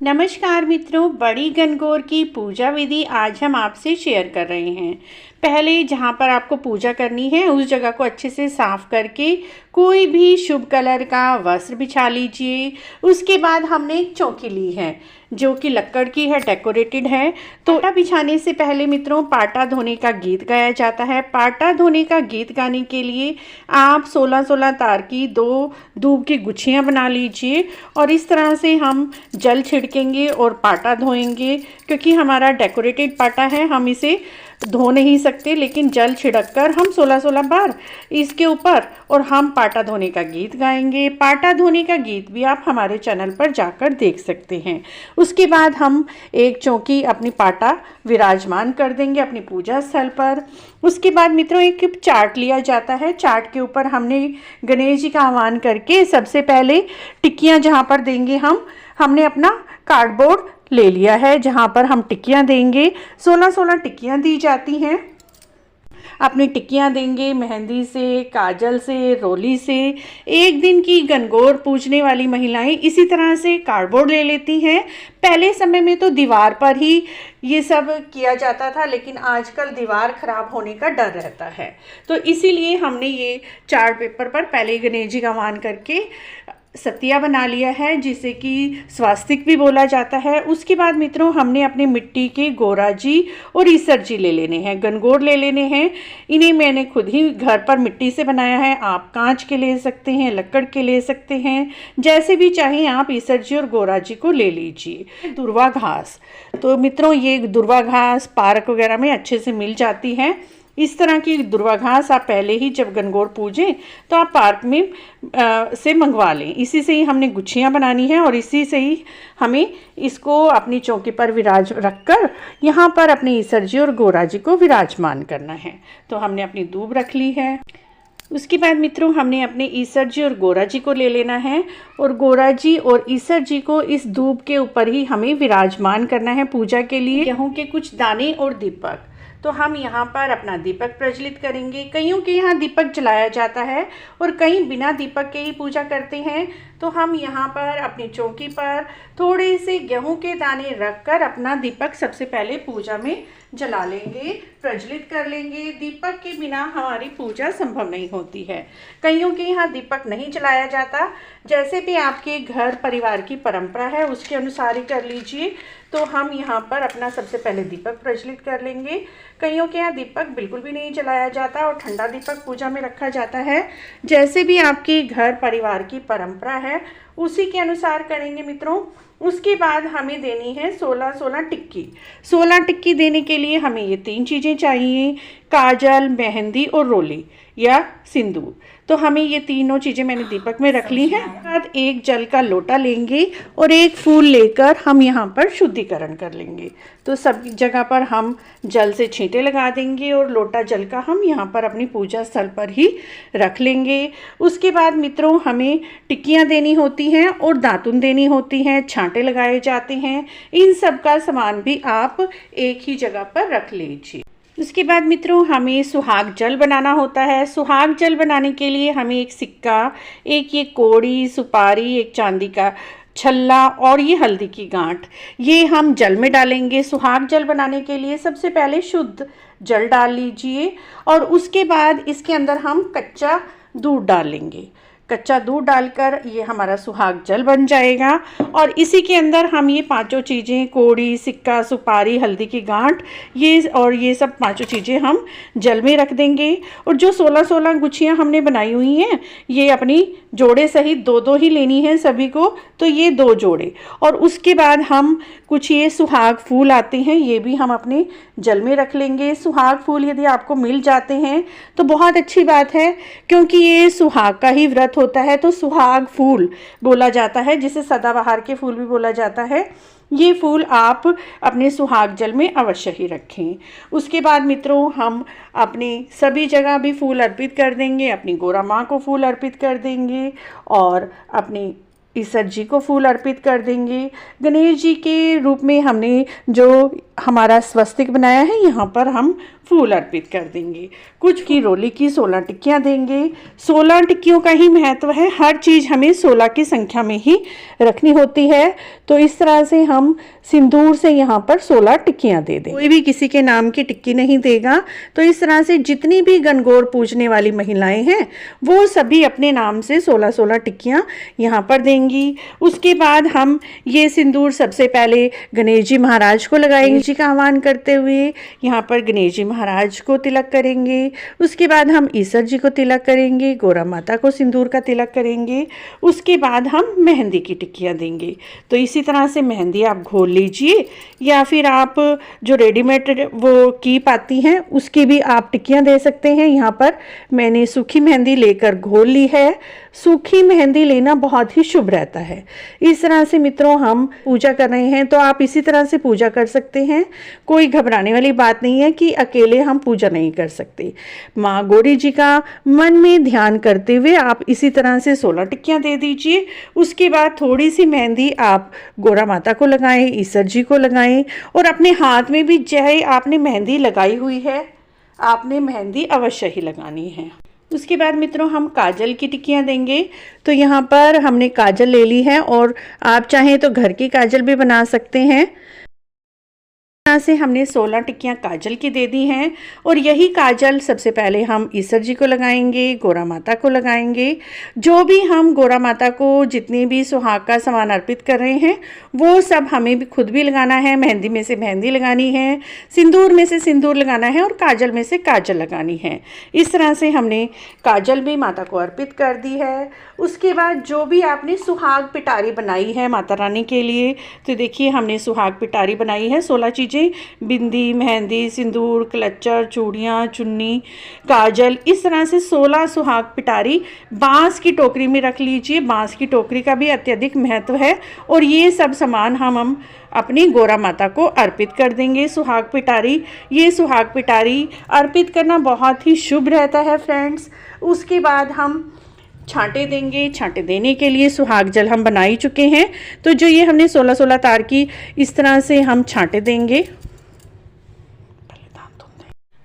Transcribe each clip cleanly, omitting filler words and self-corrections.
नमस्कार मित्रों, बड़ी गणगौर की पूजा विधि आज हम आपसे शेयर कर रहे हैं। पहले जहाँ पर आपको पूजा करनी है उस जगह को अच्छे से साफ करके कोई भी शुभ कलर का वस्त्र बिछा लीजिए। उसके बाद हमने एक चौकी ली है जो कि लक्कड़ की है, डेकोरेटेड है। तो पाटा बिछाने से पहले मित्रों पाटा धोने का गीत गाया जाता है। पाटा धोने का गीत गाने के लिए आप 16-16 तार की 2 दूब की गुच्छियाँ बना लीजिए और इस तरह से हम जल छिड़केंगे और पाटा धोएंगे। क्योंकि हमारा डेकोरेटेड पाटा है, हम इसे धो नहीं सकते, लेकिन जल छिड़क कर हम 16-16 बार इसके ऊपर और हम पाटा धोने का गीत गाएंगे। पाटा धोने का गीत भी आप हमारे चैनल पर जाकर देख सकते हैं। उसके बाद हम एक चौकी अपनी पाटा विराजमान कर देंगे अपनी पूजा स्थल पर। उसके बाद मित्रों एक चार्ट लिया जाता है। चार्ट के ऊपर हमने गणेश जी का आह्वान करके सबसे पहले टिक्कियाँ जहाँ पर देंगे हमने अपना कार्डबोर्ड ले लिया है जहाँ पर हम टिक्कियाँ देंगे। 16-16 टिक्कियाँ दी जाती हैं। अपनी टिक्कियाँ देंगे मेहंदी से, काजल से, रोली से। एक दिन की गणगौर पूजने वाली महिलाएं इसी तरह से कार्डबोर्ड ले लेती हैं। पहले समय में तो दीवार पर ही ये सब किया जाता था, लेकिन आजकल दीवार खराब होने का डर रहता है, तो इसीलिए हमने ये चार्ट पेपर पर पहले गणेश जी का आह्वान करके सतिया बना लिया है, जिसे कि स्वास्तिक भी बोला जाता है। उसके बाद मित्रों हमने अपने मिट्टी के गोरा जी और ईसर जी ले लेने हैं, गणगौर ले लेने हैं। इन्हें मैंने खुद ही घर पर मिट्टी से बनाया है। आप कांच के ले सकते हैं, लकड़ के ले सकते हैं, जैसे भी चाहें आप ईसर जी और गोरा जी को ले लीजिए। दुर्वा घास, तो मित्रों ये दुर्वा घास पार्क वगैरह में अच्छे से मिल जाती है। इस तरह की दुर्वा घास आप पहले ही जब गणगौर पूजें तो आप पार्क में से मंगवा लें। इसी से ही हमने गुच्छियाँ बनानी है और इसी से ही हमें इसको अपनी चौकी पर विराज रखकर यहाँ पर अपने ईसर जी और गोरा जी को विराजमान करना है। तो हमने अपनी दूब रख ली है। उसके बाद मित्रों हमने अपने ईसर जी और गोरा जी को ले लेना है और गोरा जी और ईसर जी को इस दूब के ऊपर ही हमें विराजमान करना है पूजा के लिए। गेहूँ के कुछ दाने और दीपक, तो हम यहाँ पर अपना दीपक प्रज्वलित करेंगे। कईयों के यहाँ दीपक जलाया जाता है और कई बिना दीपक के ही पूजा करते हैं। तो हम यहाँ पर अपनी चौकी पर थोड़े से गेहूं के दाने रखकर अपना दीपक सबसे पहले पूजा में जला लेंगे, प्रज्वलित कर लेंगे। दीपक के बिना हमारी पूजा संभव नहीं होती है। कईयों के यहाँ दीपक नहीं जलाया जाता, जैसे भी आपके घर परिवार की परंपरा है उसके अनुसार ही कर लीजिए। तो हम यहाँ पर अपना सबसे पहले दीपक प्रज्वलित कर लेंगे। कईयों के यहाँ दीपक बिल्कुल भी नहीं जलाया जाता और ठंडा दीपक पूजा में रखा जाता है। जैसे भी आपके घर परिवार की परंपरा है उसी के अनुसार करेंगे मित्रों। उसके बाद हमें देनी है 16-16 टिक्की। 16 टिक्की देने के लिए हमें ये 3 चीज़ें चाहिए, काजल, मेहंदी और रोली या सिंदूर। तो हमें ये तीनों चीज़ें मैंने दीपक में रख ली हैं। बाद एक जल का लोटा लेंगे और एक फूल लेकर हम यहाँ पर शुद्धिकरण कर लेंगे। तो सब जगह पर हम जल से छींटे लगा देंगे और लोटा जल का हम यहाँ पर अपनी पूजा स्थल पर ही रख लेंगे। उसके बाद मित्रों हमें टिक्कियाँ देनी होती हैं और दातुन देनी होती हैं, छांटे लगाए जाते हैं। इन सब का सामान भी आप एक ही जगह पर रख लीजिए। उसके बाद मित्रों हमें सुहाग जल बनाना होता है। सुहाग जल बनाने के लिए हमें एक सिक्का, एक ये कोड़ी, सुपारी, एक चांदी का छल्ला और ये हल्दी की गांठ, ये हम जल में डालेंगे। सुहाग जल बनाने के लिए सबसे पहले शुद्ध जल डाल लीजिए और उसके बाद इसके अंदर हम कच्चा दूध डालेंगे। कच्चा दूध डालकर ये हमारा सुहाग जल बन जाएगा और इसी के अंदर हम ये 5 चीज़ें, कोड़ी, सिक्का, सुपारी, हल्दी की गांठ, ये सब 5 चीज़ें हम जल में रख देंगे। और जो 16-16 गुच्छियाँ हमने बनाई हुई हैं ये अपनी जोड़े सहित 2-2 ही लेनी है सभी को, तो ये 2 जोड़े। और उसके बाद हम कुछ ये सुहाग फूल आते हैं ये भी हम अपने जल में रख लेंगे। सुहाग फूल यदि आपको मिल जाते हैं तो बहुत अच्छी बात है, क्योंकि ये सुहाग का ही व्रत होता है तो सुहाग फूल बोला जाता है, जिसे सदाबहार के फूल भी बोला जाता है। ये फूल आप अपने सुहाग जल में अवश्य ही रखें। उसके बाद मित्रों हम अपनी सभी जगह भी फूल अर्पित कर देंगे। अपनी गोरा माँ को फूल अर्पित कर देंगे और अपनी ईसर जी को फूल अर्पित कर देंगे। गणेश जी के रूप में हमने जो हमारा स्वस्तिक बनाया है यहाँ पर हम फूल अर्पित कर देंगे। कुछ की रोली की 16 टिक्कियाँ देंगे। 16 टिक्कियों का ही महत्व है, हर चीज़ हमें 16 की संख्या में ही रखनी होती है। तो इस तरह से हम सिंदूर से यहाँ पर 16 टिक्कियाँ दे दें। कोई भी किसी के नाम की टिक्की नहीं देगा। तो इस तरह से जितनी भी गणगौर पूजने वाली महिलाएं हैं वो सभी अपने नाम से 16-16 टिक्कियाँ यहाँ पर देंगी। उसके बाद हम ये सिंदूर सबसे पहले गणेश जी महाराज को लगाएंगे जी का आह्वान करते हुए। यहाँ पर गणेश जी महाराज को तिलक करेंगे। उसके बाद हम ईश्वर जी को तिलक करेंगे, गौरा माता को सिंदूर का तिलक करेंगे। उसके बाद हम मेहंदी की टिक्कियाँ देंगे। तो इसी तरह से मेहंदी आप घोल लीजिए या फिर आप जो रेडीमेड वो कीप आती हैं उसकी भी आप टिक्कियाँ दे सकते हैं। यहाँ पर मैंने सूखी मेहंदी लेकर घोल ली है। सूखी मेहंदी लेना बहुत ही शुभ रहता है। इस तरह से मित्रों हम पूजा कर रहे हैं तो आप इसी तरह से पूजा कर सकते हैं। कोई घबराने वाली बात नहीं है कि अकेले हम पूजा नहीं कर सकते। माँ गौरी जी का मन में ध्यान करते हुए आप इसी तरह से 16 टिक्कियाँ दे दीजिए। उसके बाद थोड़ी सी मेहंदी आप गौरा माता को लगाएं, ईश्वर जी को लगाएं और अपने हाथ में भी चाहे आपने मेहंदी लगाई हुई है आपने मेहंदी अवश्य ही लगानी है। उसके बाद मित्रों हम काजल की टिक्कियाँ देंगे। तो यहाँ पर हमने काजल ले ली है और आप चाहें तो घर की काजल भी बना सकते हैं। यहाँ से हमने 16 टिक्कियाँ काजल की दे दी हैं और यही काजल सबसे पहले हम ईश्वर जी को लगाएंगे, गौरा माता को लगाएंगे। जो भी हम गौरा माता को जितने भी सुहाग का सामान अर्पित कर रहे हैं वो सब हमें भी खुद भी लगाना है। मेहंदी में से मेहंदी लगानी है, सिंदूर में से सिंदूर लगाना है और काजल में से काजल लगानी है। इस तरह से हमने काजल भी माता को अर्पित कर दी है। उसके बाद जो भी आपने सुहाग पिटारी बनाई है माता रानी के लिए, तो देखिए हमने सुहाग पिटारी बनाई है। 16 चीज़ें, बिंदी, मेहंदी, सिंदूर, क्लचर, चूड़ियाँ, चुन्नी, काजल, इस तरह से 16 सुहाग पिटारी बांस की टोकरी में रख लीजिए। बांस की टोकरी का भी अत्यधिक महत्व है और ये सब सामान हम अपनी गौरा माता को अर्पित कर देंगे। सुहाग पिटारी, ये सुहाग पिटारी अर्पित करना बहुत ही शुभ रहता है फ्रेंड्स। उसके बाद हम छांटे देंगे। छांटे देने के लिए सुहाग जल हम बना ही चुके हैं। तो जो ये हमने 16-16 तार की इस तरह से हम छांटे देंगे।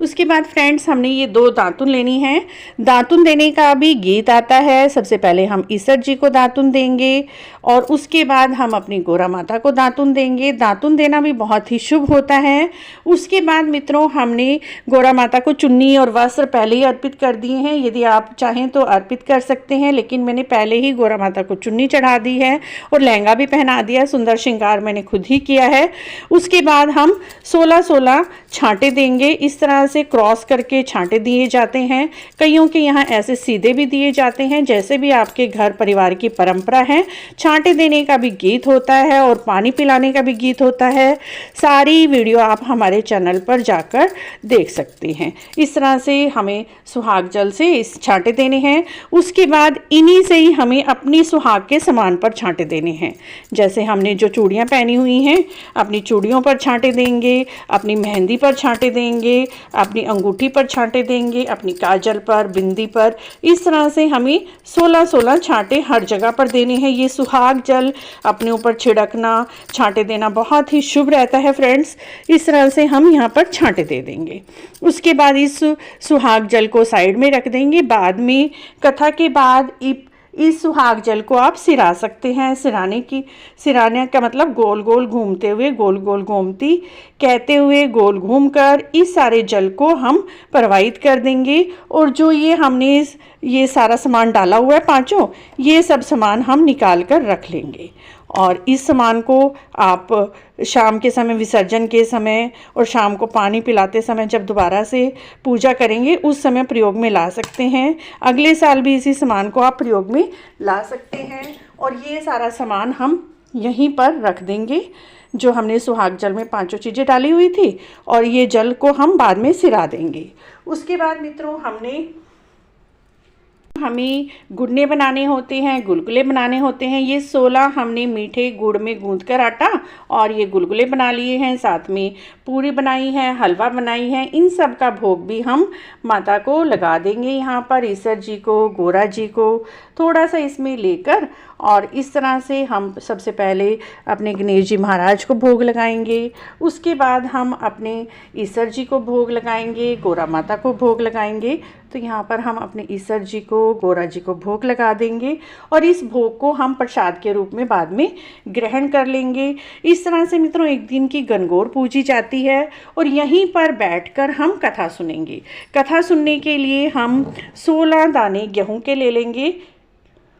उसके बाद फ्रेंड्स हमने ये 2 दातुन लेनी है। दातुन देने का भी गीत आता है। सबसे पहले हम ईश्वर जी को दातुन देंगे और उसके बाद हम अपनी गौरा माता को दातुन देंगे। दातुन देना भी बहुत ही शुभ होता है। उसके बाद मित्रों हमने गौरा माता को चुन्नी और वस्त्र पहले ही अर्पित कर दिए हैं। यदि आप चाहें तो अर्पित कर सकते हैं, लेकिन मैंने पहले ही गौरा माता को चुन्नी चढ़ा दी है और लहंगा भी पहना दिया। सुंदर श्रृंगार मैंने खुद ही किया है। उसके बाद हम 16-16 छांटे देंगे। इस तरह से क्रॉस करके छांटे दिए जाते हैं। कईयों के यहाँ ऐसे सीधे भी दिए जाते हैं, जैसे भी आपके घर परिवार की परंपरा है। छांटे देने का भी गीत होता है और पानी पिलाने का भी गीत होता है। सारी वीडियो आप हमारे चैनल पर जाकर देख सकते हैं। इस तरह से हमें सुहाग जल से इस छांटे देने हैं। उसके बाद इन्हीं से ही हमें अपनी सुहाग के सामान पर छांटे देने हैं। जैसे हमने जो चूड़ियाँ पहनी हुई हैं अपनी चूड़ियों पर छांटे देंगे, अपनी मेहंदी पर छांटे देंगे, अपनी अंगूठी पर छांटे देंगे, अपनी काजल पर, बिंदी पर। इस तरह से हमें 16-16 छांटे हर जगह पर देने हैं। ये सुहाग जल अपने ऊपर छिड़कना, छांटे देना बहुत ही शुभ रहता है फ्रेंड्स। इस तरह से हम यहाँ पर छांटे दे देंगे। उसके बाद इस सुहाग जल को साइड में रख देंगे। बाद में कथा के बाद इस सुहाग जल को आप सिरा सकते हैं। सिराने का मतलब गोल गोल घूमते हुए, गोल गोल घूमती कहते हुए गोल घूमकर इस सारे जल को हम प्रवाहित कर देंगे। और जो ये हमने ये सारा सामान डाला हुआ है पांचों, ये सब सामान हम निकाल कर रख लेंगे। और इस सामान को आप शाम के समय, विसर्जन के समय और शाम को पानी पिलाते समय जब दोबारा से पूजा करेंगे उस समय प्रयोग में ला सकते हैं। अगले साल भी इसी सामान को आप प्रयोग में ला सकते हैं। और ये सारा सामान हम यहीं पर रख देंगे जो हमने सुहाग जल में पांचों चीज़ें डाली हुई थी, और ये जल को हम बाद में सिरा देंगे। उसके बाद मित्रों हमने हमें गुड़ने बनाने होते हैं, गुलगुले बनाने होते हैं। ये 16 हमने मीठे गुड़ में गूंथ कर आटा और ये गुलगुले बना लिए हैं, साथ में पूरी बनाई है, हलवा बनाई है। इन सब का भोग भी हम माता को लगा देंगे। यहाँ पर ईसर जी को, गोरा जी को थोड़ा सा इसमें लेकर और इस तरह से हम सबसे पहले अपने गणेश जी महाराज को भोग लगाएंगे। उसके बाद हम अपने ईसर जी को भोग लगाएंगे, गोरा माता को भोग लगाएंगे। तो यहाँ पर हम अपने ईसर जी को, गोरा जी को भोग लगा देंगे और इस भोग को हम प्रसाद के रूप में बाद में ग्रहण कर लेंगे। इस तरह से मित्रों एक दिन की गणगौर पूजी जाती है और यहीं पर बैठकर हम कथा सुनेंगे। कथा सुनने के लिए हम 16 दाने गेहूं के ले लेंगे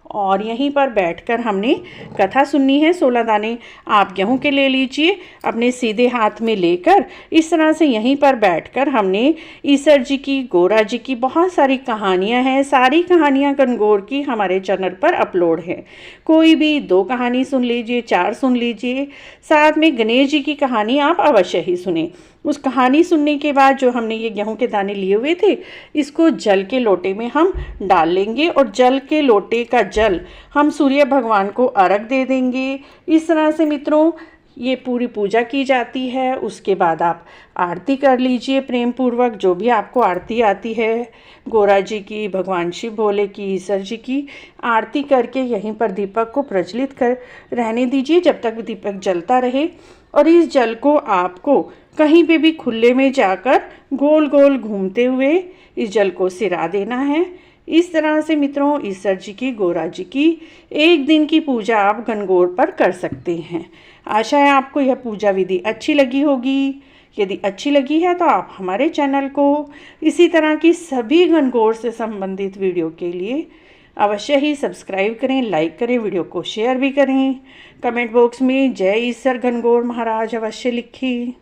और यहीं पर बैठकर हमने कथा सुननी है। 16 दाने आप गेहूं के ले लीजिए अपने सीधे हाथ में लेकर। इस तरह से यहीं पर बैठकर हमने ईसर जी की, गोरा जी की बहुत सारी कहानियां हैं। सारी कहानियां गणगौर की हमारे चैनल पर अपलोड है। कोई भी 2 कहानी सुन लीजिए, 4 सुन लीजिए। साथ में गणेश जी की कहानी आप अवश्य ही सुने। उस कहानी सुनने के बाद जो हमने ये गेहूं के दाने लिए हुए थे, इसको जल के लोटे में हम डाल लेंगे और जल के लोटे का जल हम सूर्य भगवान को अर्घ दे देंगे। इस तरह से मित्रों ये पूरी पूजा की जाती है। उसके बाद आप आरती कर लीजिए प्रेम पूर्वक, जो भी आपको आरती आती है, गोरा जी की, भगवान शिव भोले की, ईसर जी की आरती करके यहीं पर दीपक को प्रज्वलित कर रहने दीजिए जब तक दीपक जलता रहे। और इस जल को आपको कहीं पे भी खुले में जाकर गोल गोल घूमते हुए इस जल को सिरा देना है। इस तरह से मित्रों ईसर जी की, गोरा जी की एक दिन की पूजा आप गणगौर पर कर सकते हैं। आशा है आपको यह पूजा विधि अच्छी लगी होगी। यदि अच्छी लगी है तो आप हमारे चैनल को इसी तरह की सभी गणगौर से संबंधित वीडियो के लिए अवश्य ही सब्सक्राइब करें, लाइक करें, वीडियो को शेयर भी करें। कमेंट बॉक्स में जय ईसर गणगौर महाराज अवश्य लिखिए।